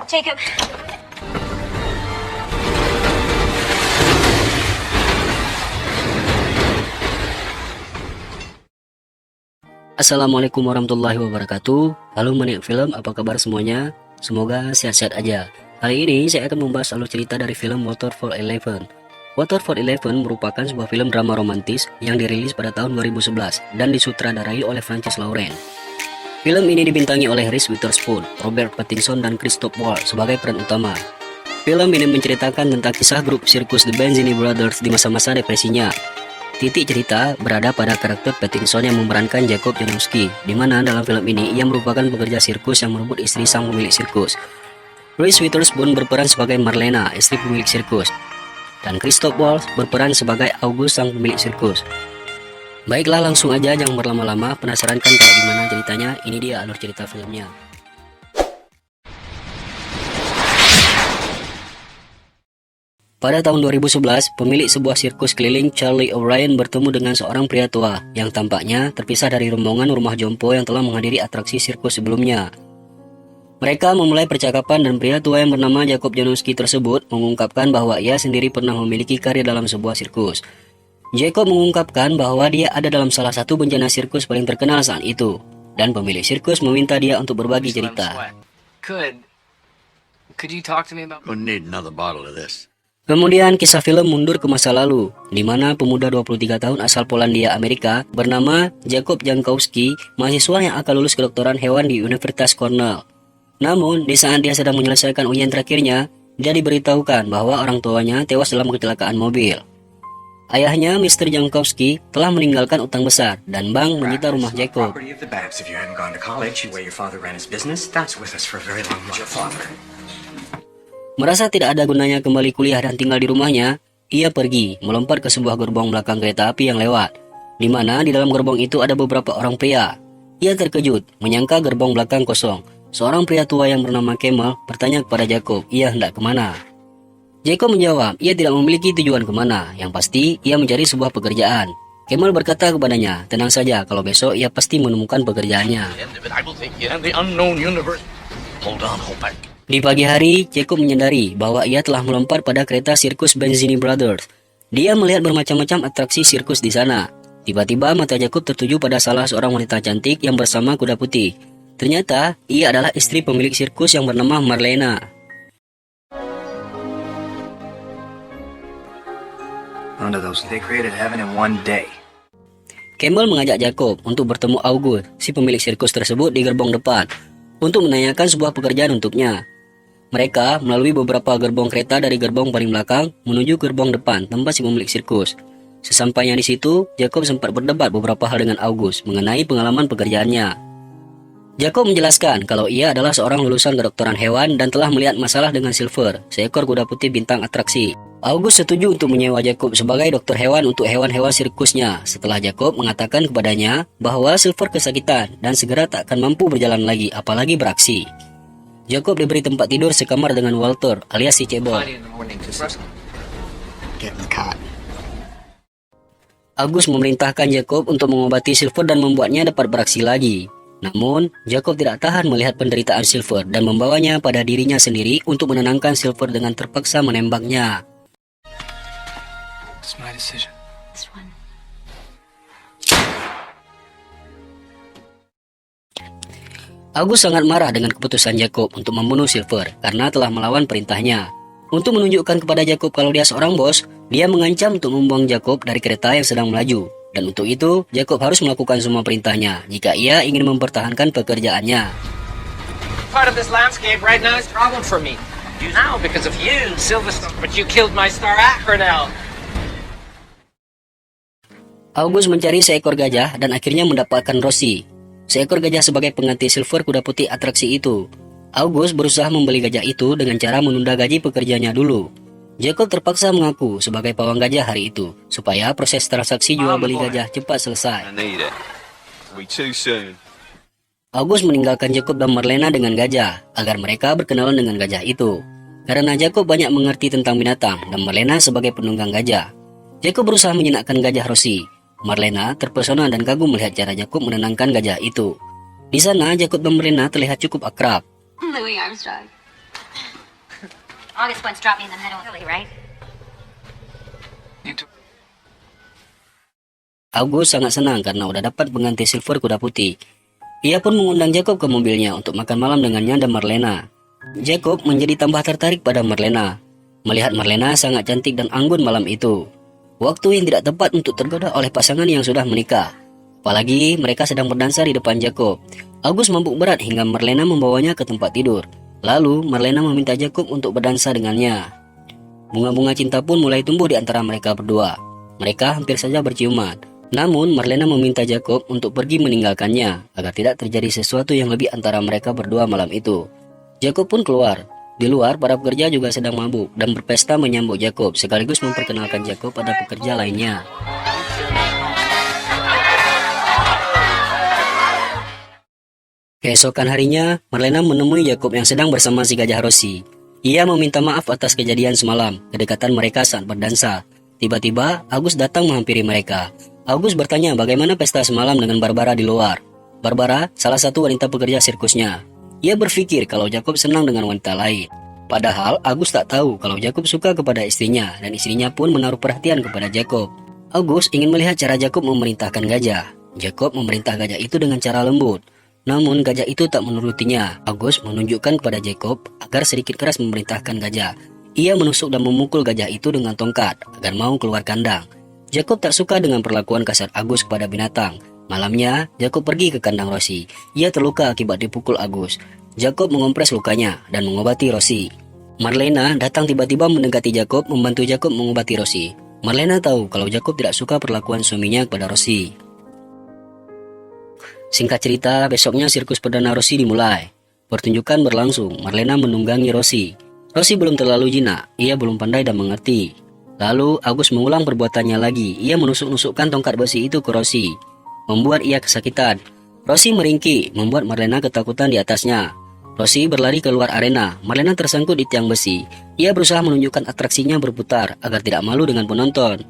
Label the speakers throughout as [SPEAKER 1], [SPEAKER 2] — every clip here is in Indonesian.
[SPEAKER 1] Jacob.
[SPEAKER 2] Assalamualaikum warahmatullahi wabarakatuh. Halo manik film, apa kabar semuanya? Semoga sehat-sehat aja. Kali ini saya akan membahas alur cerita dari film Waterfall Eleven. Waterfall Eleven merupakan sebuah film drama romantis yang dirilis pada tahun 2011 dan disutradarai oleh Francis Lawrence. Film ini dibintangi oleh Reese Witherspoon, Robert Pattinson, dan Christoph Waltz sebagai peran utama. Film ini menceritakan tentang kisah grup sirkus The Benzini Brothers di masa-masa depresinya. Titik cerita berada pada karakter Pattinson yang memerankan Jacob Janowski, di mana dalam film ini ia merupakan pekerja sirkus yang merebut istri sang pemilik sirkus. Reese Witherspoon berperan sebagai Marlena, istri pemilik sirkus, dan Christoph Waltz berperan sebagai August, sang pemilik sirkus. Baiklah, langsung aja, jangan berlama-lama. Penasaran kan kayak gimana ceritanya? Ini dia alur cerita filmnya. Pada tahun 2011, pemilik sebuah sirkus keliling Charlie O'Ryan bertemu dengan seorang pria tua yang tampaknya terpisah dari rombongan rumah jompo yang telah menghadiri atraksi sirkus sebelumnya. Mereka memulai percakapan dan pria tua yang bernama Jacob Janowski tersebut mengungkapkan bahwa ia sendiri pernah memiliki karir dalam sebuah sirkus. Jacob mengungkapkan bahwa dia ada dalam salah satu bencana sirkus paling terkenal saat itu, dan pemilik sirkus meminta dia untuk berbagi cerita.
[SPEAKER 3] Could you talk to me about...
[SPEAKER 4] Gonna need another bottle of this.
[SPEAKER 2] Kemudian kisah film mundur ke masa lalu, di mana pemuda 23 tahun asal Polandia, Amerika, bernama Jacob Jankowski, mahasiswa yang akan lulus kedokteran hewan di Universitas Cornell. Namun, di saat dia sedang menyelesaikan ujian terakhirnya, dia diberitahukan bahwa orang tuanya tewas dalam kecelakaan mobil. Ayahnya, Mr. Jankowski, telah meninggalkan utang besar, dan bank menyita rumah Jacob. Merasa tidak ada gunanya kembali kuliah dan tinggal di rumahnya, ia pergi melompat ke sebuah gerbong belakang kereta api yang lewat, di mana di dalam gerbong itu ada beberapa orang pria. Ia terkejut, menyangka gerbong belakang kosong. Seorang pria tua yang bernama Kemal bertanya kepada Jacob, ia hendak kemana. Jacob menjawab, ia tidak memiliki tujuan kemana, yang pasti ia mencari sebuah pekerjaan. Kemal berkata kepadanya, tenang saja, kalau besok ia pasti menemukan pekerjaannya. Di pagi hari, Jacob menyadari bahwa ia telah melompat pada kereta sirkus Benzini Brothers. Dia melihat bermacam-macam atraksi sirkus di sana. Tiba-tiba mata Jacob tertuju pada salah seorang wanita cantik yang bersama kuda putih. Ternyata, ia adalah istri pemilik sirkus yang bernama Marlena. Campbell mengajak Jacob untuk bertemu August, si pemilik sirkus tersebut, di gerbong depan, untuk menanyakan sebuah pekerjaan untuknya. Mereka melalui beberapa gerbong kereta dari gerbong paling belakang menuju gerbong depan tempat si pemilik sirkus. Sesampainya di situ, Jacob sempat berdebat beberapa hal dengan August mengenai pengalaman pekerjaannya. Jacob menjelaskan kalau ia adalah seorang lulusan kedokteran hewan dan telah melihat masalah dengan Silver, seekor kuda putih bintang atraksi. August setuju untuk menyewa Jacob sebagai dokter hewan untuk hewan-hewan sirkusnya setelah Jacob mengatakan kepadanya bahwa Silver kesakitan dan segera tak akan mampu berjalan lagi, apalagi beraksi. Jacob diberi tempat tidur sekamar dengan Walter alias si cebol. August memerintahkan Jacob untuk mengobati Silver dan membuatnya dapat beraksi lagi. Namun, Jacob tidak tahan melihat penderitaan Silver dan membawanya pada dirinya sendiri untuk menenangkan Silver dengan terpaksa menembaknya.
[SPEAKER 3] It's my decision.
[SPEAKER 2] August sangat marah dengan keputusan Jacob untuk membunuh Silver karena telah melawan perintahnya. Untuk menunjukkan kepada Jacob kalau dia seorang bos, dia mengancam untuk membuang Jacob dari kereta yang sedang melaju. Dan untuk itu, Jacob harus melakukan semua perintahnya jika ia ingin mempertahankan pekerjaannya.
[SPEAKER 3] Part of this landscape right now is a problem for me. Now, because of you, Silverstar, but you killed my star Acronel.
[SPEAKER 2] August mencari seekor gajah dan akhirnya mendapatkan Rosie, seekor gajah sebagai pengganti Silver kuda putih atraksi itu. August berusaha membeli gajah itu dengan cara menunda gaji pekerjanya dulu. Jacob terpaksa mengaku sebagai pawang gajah hari itu, supaya proses transaksi jual beli gajah cepat selesai. August meninggalkan Jacob dan Marlena dengan gajah, agar mereka berkenalan dengan gajah itu. Karena Jacob banyak mengerti tentang binatang, dan Marlena sebagai penunggang gajah. Jacob berusaha menyenangkan gajah Rosie. Marlena terpesona dan kagum melihat cara Jacob menenangkan gajah itu. Di sana, Jacob dan Marlena terlihat cukup akrab.
[SPEAKER 1] Louis Armstrong. August once dropped me in the middle. Really, right?
[SPEAKER 2] August sangat senang karena udah dapat pengganti Silver kuda putih. Ia pun mengundang Jacob ke mobilnya untuk makan malam dengannya dan Marlena. Jacob menjadi tambah tertarik pada Marlena. Melihat Marlena sangat cantik dan anggun malam itu. Waktu yang tidak tepat untuk tergoda oleh pasangan yang sudah menikah. Apalagi mereka sedang berdansa di depan Jacob. August mabuk berat hingga Marlena membawanya ke tempat tidur. Lalu Marlena meminta Jacob untuk berdansa dengannya. Bunga-bunga cinta pun mulai tumbuh di antara mereka berdua. Mereka hampir saja berciuman. Namun Marlena meminta Jacob untuk pergi meninggalkannya agar tidak terjadi sesuatu yang lebih antara mereka berdua malam itu. Jacob pun keluar. Di luar, para pekerja juga sedang mabuk dan berpesta menyambut Jacob sekaligus memperkenalkan Jacob pada pekerja lainnya. Keesokan harinya, Marlena menemui Jacob yang sedang bersama si gajah Rosie. Ia meminta maaf atas kejadian semalam, kedekatan mereka saat berdansa. Tiba-tiba, August datang menghampiri mereka. August bertanya bagaimana pesta semalam dengan Barbara di luar. Barbara, salah satu wanita pekerja sirkusnya. Ia berpikir kalau Jacob senang dengan wanita lain. Padahal, August tak tahu kalau Jacob suka kepada istrinya, dan istrinya pun menaruh perhatian kepada Jacob. August ingin melihat cara Jacob memerintahkan gajah. Jacob memerintah gajah itu dengan cara lembut. Namun gajah itu tak menurutinya. August menunjukkan kepada Jacob agar sedikit keras memerintahkan gajah. Ia menusuk dan memukul gajah itu dengan tongkat agar mau keluar kandang. Jacob tak suka dengan perlakuan kasar August kepada binatang. Malamnya, Jacob pergi ke kandang Rosie. Ia terluka akibat dipukul August. Jacob mengompres lukanya dan mengobati Rosie. Marlena datang tiba-tiba mendekati Jacob membantu Jacob mengobati Rosie. Marlena tahu kalau Jacob tidak suka perlakuan suaminya kepada Rosie. Singkat cerita, besoknya sirkus perdana Rosie dimulai. Pertunjukan berlangsung, Marlena menunggangi Rosie. Rosie belum terlalu jinak, ia belum pandai dan mengerti. Lalu, August mengulang perbuatannya lagi. Ia menusuk-nusukkan tongkat besi itu ke Rosie, membuat ia kesakitan. Rosie meringkik, membuat Marlena ketakutan di atasnya. Rosie berlari keluar arena, Marlena tersangkut di tiang besi. Ia berusaha menunjukkan atraksinya berputar agar tidak malu dengan penonton.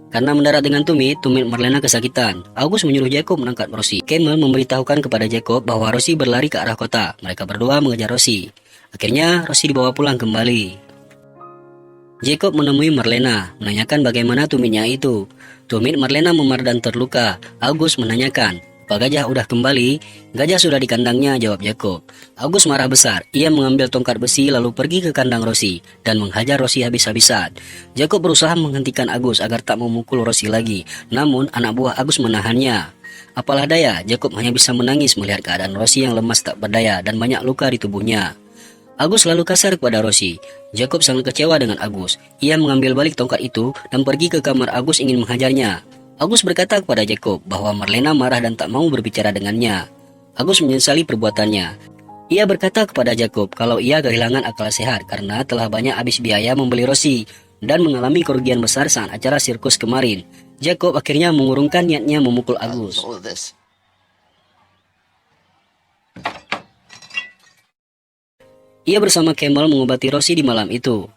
[SPEAKER 2] Karena mendarat dengan tumit Marlena kesakitan. August menyuruh Jacob menangkap Rosie. Camel memberitahukan kepada Jacob bahwa Rosie berlari ke arah kota. Mereka berdua mengejar Rosie. Akhirnya Rosie dibawa pulang kembali. Jacob menemui Marlena, menanyakan bagaimana tumitnya itu. Tumit Marlena memar dan terluka. August menanyakan, "Apa gajah udah kembali?" "Gajah sudah di kandangnya," jawab Jacob. August marah besar. Ia mengambil tongkat besi lalu pergi ke kandang Rosie dan menghajar Rosie habis-habisan. Jacob berusaha menghentikan August agar tak memukul Rosie lagi. Namun anak buah August menahannya. Apalah daya, Jacob hanya bisa menangis melihat keadaan Rosie yang lemas tak berdaya dan banyak luka di tubuhnya. August selalu kasar kepada Rosie. Jacob sangat kecewa dengan August. Ia mengambil balik tongkat itu dan pergi ke kamar August ingin menghajarnya. August berkata kepada Jacob bahwa Marlena marah dan tak mau berbicara dengannya. August menyesali perbuatannya. Ia berkata kepada Jacob kalau ia kehilangan akal sehat karena telah banyak habis biaya membeli Rosie dan mengalami kerugian besar saat acara sirkus kemarin. Jacob akhirnya mengurungkan niatnya memukul August. Ia bersama Camel mengobati Rosie di malam itu.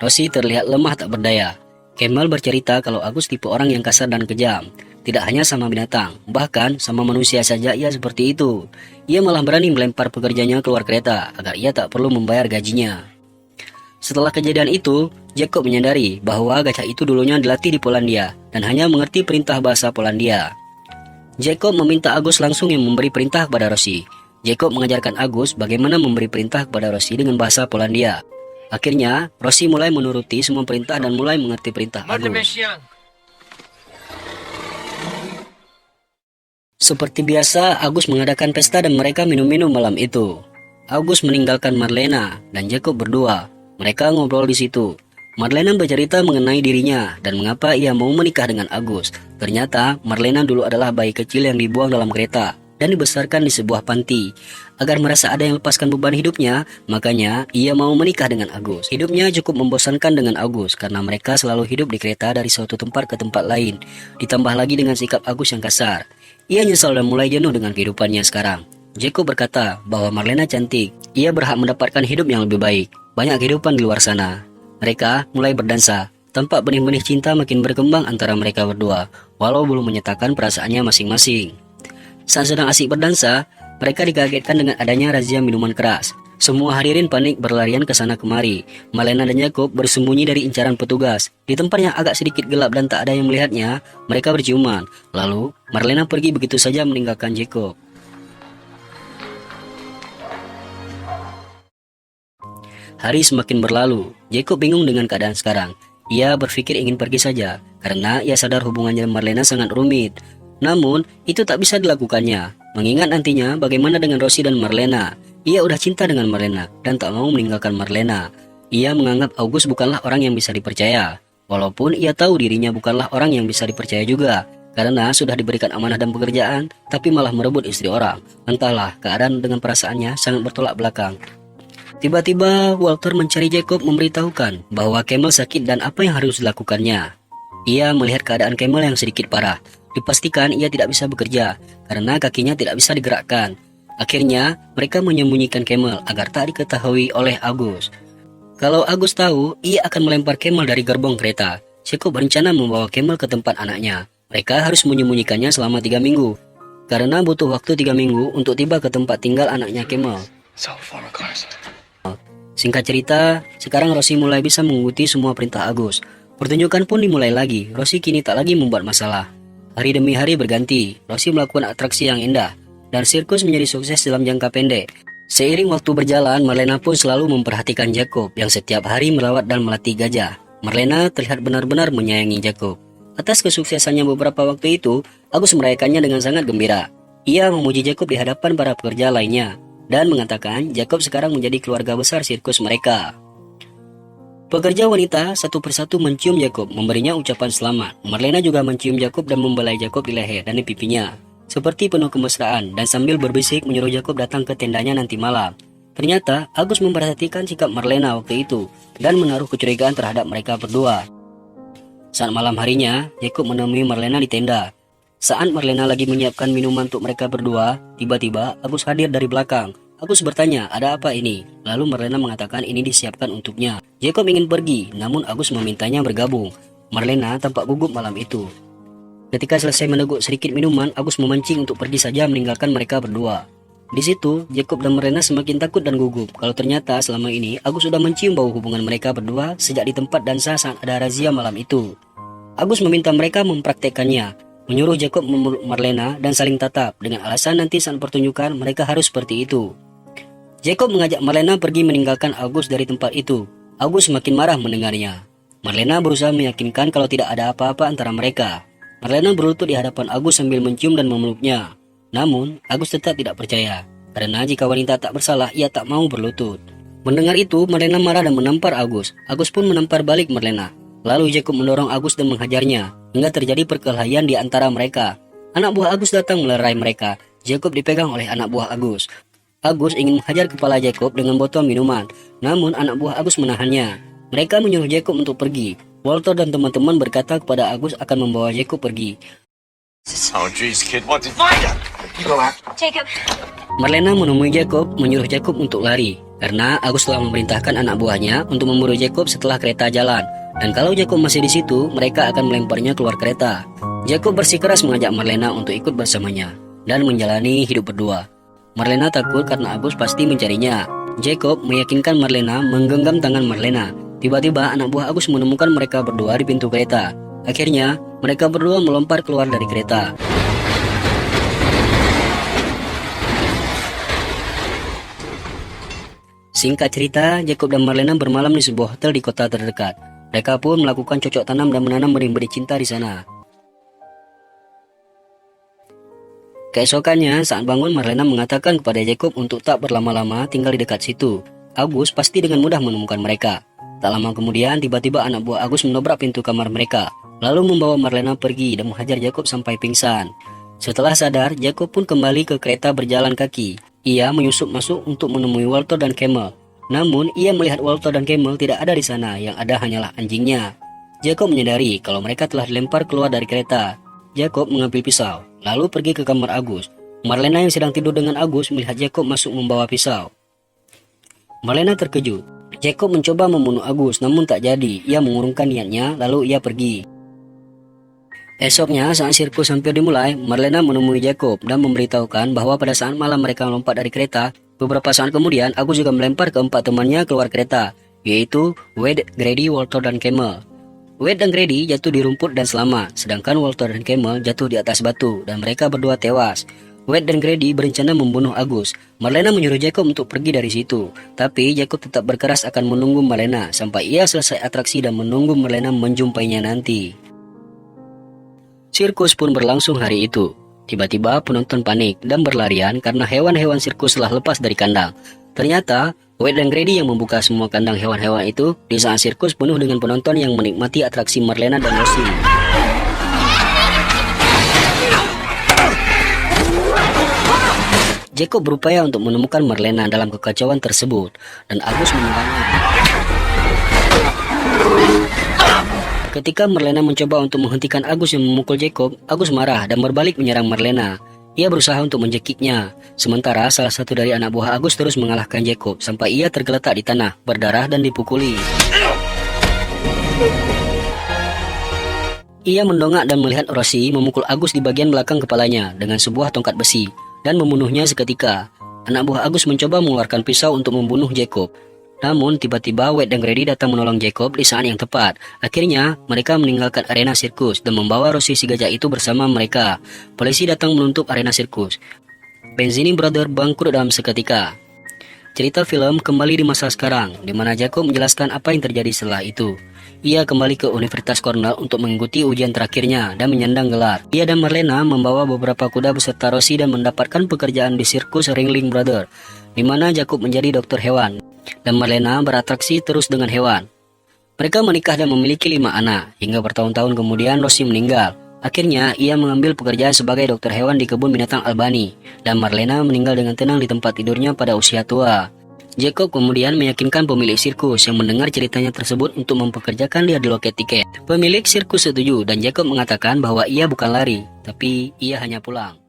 [SPEAKER 2] Rosie terlihat lemah tak berdaya. Camel bercerita kalau August tipe orang yang kasar dan kejam. Tidak hanya sama binatang, bahkan sama manusia saja ia seperti itu. Ia malah berani melempar pekerjanya keluar kereta agar ia tak perlu membayar gajinya. Setelah kejadian itu, Jacob menyadari bahwa gajah itu dulunya dilatih di Polandia dan hanya mengerti perintah bahasa Polandia. Jacob meminta August langsung yang memberi perintah kepada Rosie. Jacob mengajarkan August bagaimana memberi perintah kepada Rosie dengan bahasa Polandia. Akhirnya, Rosie mulai menuruti semua perintah dan mulai mengerti perintah August. Seperti biasa, August mengadakan pesta dan mereka minum-minum malam itu. August meninggalkan Marlena dan Jacob berdua. Mereka ngobrol di situ. Marlena bercerita mengenai dirinya dan mengapa ia mau menikah dengan August. Ternyata, Marlena dulu adalah bayi kecil yang dibuang dalam kereta dan dibesarkan di sebuah panti. Agar merasa ada yang lepaskan beban hidupnya, makanya ia mau menikah dengan August. Hidupnya cukup membosankan dengan August karena mereka selalu hidup di kereta dari suatu tempat ke tempat lain. Ditambah lagi dengan sikap August yang kasar. Ia nyesal dan mulai jenuh dengan kehidupannya sekarang. Jacob berkata bahwa Marlena cantik. Ia berhak mendapatkan hidup yang lebih baik. Banyak kehidupan di luar sana. Mereka mulai berdansa. Tampak benih-benih cinta makin berkembang antara mereka berdua, walau belum menyatakan perasaannya masing-masing. Saat sedang asik berdansa, mereka dikagetkan dengan adanya razia minuman keras. Semua hadirin panik berlarian ke sana kemari. Marlena dan Jacob bersembunyi dari incaran petugas. Di tempat yang agak sedikit gelap dan tak ada yang melihatnya, mereka berciuman. Lalu, Marlena pergi begitu saja meninggalkan Jacob. Hari semakin berlalu. Jacob bingung dengan keadaan sekarang. Ia berpikir ingin pergi saja, karena ia sadar hubungannya dengan Marlena sangat rumit. Namun, itu tak bisa dilakukannya. Mengingat nantinya bagaimana dengan Rosie dan Marlena. Ia udah cinta dengan Marlena dan tak mau meninggalkan Marlena. Ia menganggap August bukanlah orang yang bisa dipercaya. Walaupun ia tahu dirinya bukanlah orang yang bisa dipercaya juga. Karena sudah diberikan amanah dan pekerjaan, tapi malah merebut istri orang. Entahlah, keadaan dengan perasaannya sangat bertolak belakang. Tiba-tiba Walter mencari Jacob memberitahukan bahwa Camel sakit dan apa yang harus dilakukannya. Ia melihat keadaan Camel yang sedikit parah. Dipastikan ia tidak bisa bekerja karena kakinya tidak bisa digerakkan. Akhirnya, mereka menyembunyikan Camel agar tak diketahui oleh August. Kalau August tahu, ia akan melempar Camel dari gerbong kereta. Jacob berencana membawa Camel ke tempat anaknya. Mereka harus menyembunyikannya selama 3 minggu. Karena butuh waktu 3 minggu untuk tiba ke tempat tinggal anaknya Camel. Singkat cerita, sekarang Rosie mulai bisa mengikuti semua perintah August. Pertunjukan pun dimulai lagi. Rosie kini tak lagi membuat masalah. Hari demi hari berganti. Rosie melakukan atraksi yang indah. Dan sirkus menjadi sukses dalam jangka pendek. Seiring waktu berjalan, Marlena pun selalu memperhatikan Jacob yang setiap hari merawat dan melatih gajah. Marlena terlihat benar-benar menyayangi Jacob. Atas kesuksesannya beberapa waktu itu, August merayakannya dengan sangat gembira. Ia memuji Jacob di hadapan para pekerja lainnya dan mengatakan Jacob sekarang menjadi keluarga besar sirkus mereka. Pekerja wanita satu persatu mencium Jacob, memberinya ucapan selamat. Marlena juga mencium Jacob dan membelai Jacob di leher dan di pipinya. Seperti penuh kemesraan dan sambil berbisik menyuruh Jacob datang ke tendanya nanti malam. Ternyata August memperhatikan sikap Marlena waktu itu dan menaruh kecurigaan terhadap mereka berdua. Saat malam harinya, Jacob menemui Marlena di tenda. Saat Marlena lagi menyiapkan minuman untuk mereka berdua, tiba-tiba August hadir dari belakang. August bertanya, ada apa ini? Lalu Marlena mengatakan ini disiapkan untuknya. Jacob ingin pergi, namun August memintanya bergabung. Marlena tampak gugup malam itu. Ketika selesai meneguk sedikit minuman, August memancing untuk pergi saja meninggalkan mereka berdua. Di situ, Jacob dan Marlena semakin takut dan gugup kalau ternyata selama ini August sudah mencium bau hubungan mereka berdua sejak di tempat dansa saat ada razia malam itu. August meminta mereka mempraktekkannya, menyuruh Jacob memeluk Marlena dan saling tatap dengan alasan nanti saat pertunjukan mereka harus seperti itu. Jacob mengajak Marlena pergi meninggalkan August dari tempat itu. August semakin marah mendengarnya. Marlena berusaha meyakinkan kalau tidak ada apa-apa antara mereka. Marlena berlutut di hadapan August sambil mencium dan memeluknya. Namun, August tetap tidak percaya. Karena jika wanita tak bersalah, ia tak mau berlutut. Mendengar itu, Marlena marah dan menampar August. August pun menampar balik Marlena. Lalu Jacob mendorong August dan menghajarnya, hingga terjadi perkelahian di antara mereka. Anak buah August datang melerai mereka. Jacob dipegang oleh anak buah August. August ingin menghajar kepala Jacob dengan botol minuman. Namun, anak buah August menahannya. Mereka menyuruh Jacob untuk pergi. Walter dan teman-teman berkata kepada August akan membawa Jacob pergi.
[SPEAKER 5] Oh, jeez, kid, what did you go out?
[SPEAKER 1] Jacob.
[SPEAKER 2] Marlena menemui Jacob, menyuruh Jacob untuk lari. Karena August telah memerintahkan anak buahnya untuk memburu Jacob setelah kereta jalan. Dan kalau Jacob masih di situ, mereka akan melemparnya keluar kereta. Jacob bersikeras mengajak Marlena untuk ikut bersamanya dan menjalani hidup berdua. Marlena takut karena August pasti mencarinya. Jacob meyakinkan Marlena menggenggam tangan Marlena. Tiba-tiba anak buah August menemukan mereka berdua di pintu kereta. Akhirnya, mereka berdua melompat keluar dari kereta. Singkat cerita, Jacob dan Marlena bermalam di sebuah hotel di kota terdekat. Mereka pun melakukan cocok tanam dan menanam benih-benih cinta di sana. Keesokannya, saat bangun, Marlena mengatakan kepada Jacob untuk tak berlama-lama tinggal di dekat situ. August pasti dengan mudah menemukan mereka. Tak lama kemudian, tiba-tiba anak buah August menobrak pintu kamar mereka, lalu membawa Marlena pergi dan menghajar Jacob sampai pingsan. Setelah sadar, Jacob pun kembali ke kereta berjalan kaki. Ia menyusup masuk untuk menemui Walter dan Camel. Namun, ia melihat Walter dan Camel tidak ada di sana, yang ada hanyalah anjingnya. Jacob menyadari kalau mereka telah dilempar keluar dari kereta. Jacob mengambil pisau, lalu pergi ke kamar August. Marlena yang sedang tidur dengan August melihat Jacob masuk membawa pisau. Marlena terkejut. Jacob mencoba membunuh August, namun tak jadi. Ia mengurungkan niatnya, lalu ia pergi. Esoknya, saat sirkus hampir dimulai, Marlena menemui Jacob dan memberitahukan bahwa pada saat malam mereka melompat dari kereta, Beberapa saat kemudian, Agus juga melempar keempat temannya keluar kereta, yaitu Wade, Grady, Walter, dan Camel. Wade dan Grady jatuh di rumput dan selamat, sedangkan Walter dan Camel jatuh di atas batu dan mereka berdua tewas. Wade dan Grady berencana membunuh Agus. Marlena menyuruh Jacob untuk pergi dari situ, tapi Jacob tetap berkeras akan menunggu Marlena sampai ia selesai atraksi dan menunggu Marlena menjumpainya nanti. Sirkus pun berlangsung hari itu. Tiba-tiba penonton panik dan berlarian karena hewan-hewan sirkus telah lepas dari kandang. Ternyata, Wade dan Grady yang membuka semua kandang hewan-hewan itu di saat sirkus penuh dengan penonton yang menikmati atraksi Marlena dan Rosie. Jacob berupaya untuk menemukan Marlena dalam kekacauan tersebut, dan Agus menendangnya. Ketika Marlena mencoba untuk menghentikan Agus yang memukul Jacob, Agus marah dan berbalik menyerang Marlena. Ia berusaha untuk menjekiknya. Sementara salah satu dari anak buah Agus terus mengalahkan Jacob sampai ia tergeletak di tanah, berdarah dan dipukuli. Ia mendongak dan melihat Rosie memukul Agus di bagian belakang kepalanya dengan sebuah tongkat besi dan membunuhnya seketika. Anak buah Agus mencoba mengeluarkan pisau untuk membunuh Jacob. Namun tiba-tiba Wade dan Grady datang menolong Jacob di saat yang tepat. Akhirnya mereka meninggalkan arena sirkus dan membawa Rosie si gajah itu bersama mereka. Polisi datang menutup arena sirkus. Benzini Brother bangkrut dalam seketika. Cerita film kembali di masa sekarang, di mana Jacob menjelaskan apa yang terjadi setelah itu. Ia kembali ke Universitas Cornell untuk mengikuti ujian terakhirnya dan menyandang gelar. Ia dan Marlena membawa beberapa kuda beserta Rosie dan mendapatkan pekerjaan di sirkus Ringling Brother, di mana Jacob menjadi dokter hewan dan Marlena beratraksi terus dengan hewan. Mereka menikah dan memiliki 5 anak, hingga bertahun-tahun kemudian Rosie meninggal. Akhirnya ia mengambil pekerjaan sebagai dokter hewan di kebun binatang Albany, dan Marlena meninggal dengan tenang di tempat tidurnya pada usia tua. Jacob kemudian meyakinkan pemilik sirkus yang mendengar ceritanya tersebut untuk mempekerjakan dia di loket tiket. Pemilik sirkus setuju dan Jacob mengatakan bahwa ia bukan lari, tapi ia hanya pulang.